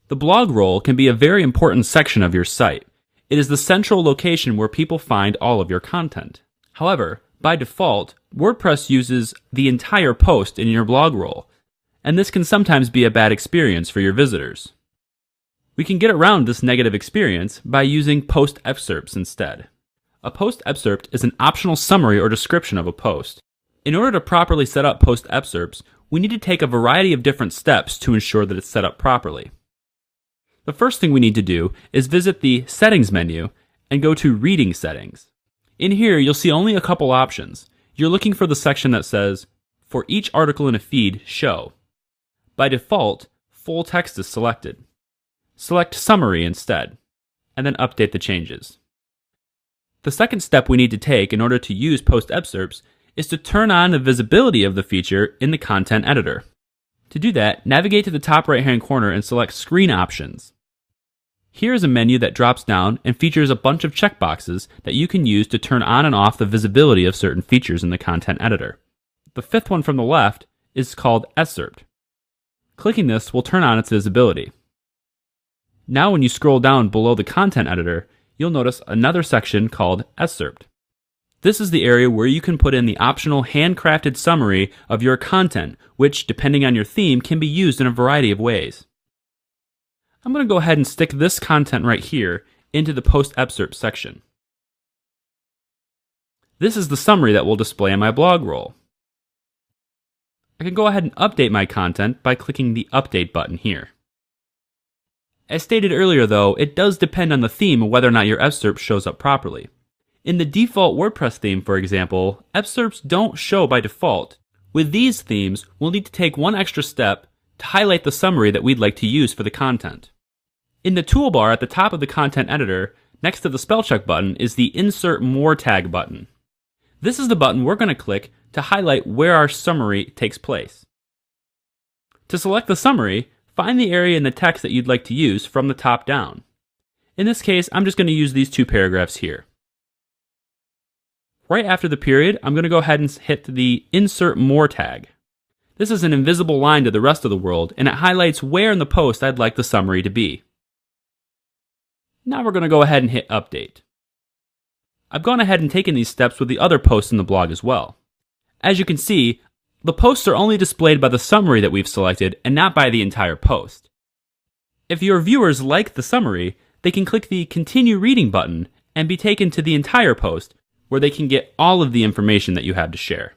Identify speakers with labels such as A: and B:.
A: The blog roll can be a very important section of your site. It is the central location where people find all of your content. However, by default, WordPress uses the entire post in your blog roll, and this can sometimes be a bad experience for your visitors. We can get around this negative experience by using post excerpts instead. A post excerpt is an optional summary or description of a post. In order to properly set up post excerpts, we need to take a variety of different steps to ensure that it's set up properly. The first thing we need to do is visit the Settings menu and go to Reading Settings. In here, you'll see only a couple options. You're looking for the section that says, for each article in a feed, show. By default, full text is selected. Select Summary instead, and then update the changes. The second step we need to take in order to use post excerpts is to turn on the visibility of the feature in the content editor. To do that, navigate to the top right-hand corner and select Screen Options. Here is a menu that drops down and features a bunch of checkboxes that you can use to turn on and off the visibility of certain features in the content editor. The fifth one from the left is called Excerpt. Clicking this will turn on its visibility. Now when you scroll down below the content editor, you'll notice another section called Excerpt. This is the area where you can put in the optional handcrafted summary of your content, which, depending on your theme, can be used in a variety of ways. I'm going to go ahead and stick this content right here into the post excerpt section. This is the summary that will display in my blog roll. I can go ahead and update my content by clicking the Update button here. As stated earlier though, it does depend on the theme whether or not your excerpt shows up properly. In the default WordPress theme, for example, excerpts don't show by default. With these themes, we'll need to take one extra step to highlight the summary that we'd like to use for the content. In the toolbar at the top of the content editor, next to the spell check button is the Insert More tag button. This is the button we're going to click to highlight where our summary takes place. To select the summary, find the area in the text that you'd like to use from the top down. In this case, I'm just going to use these two paragraphs here. Right after the period, I'm going to go ahead and hit the Insert More tag. This is an invisible line to the rest of the world, and it highlights where in the post I'd like the summary to be. Now we're going to go ahead and hit Update. I've gone ahead and taken these steps with the other posts in the blog as well. As you can see, the posts are only displayed by the summary that we've selected and not by the entire post. If your viewers like the summary, they can click the Continue Reading button and be taken to the entire post, where they can get all of the information that you have to share.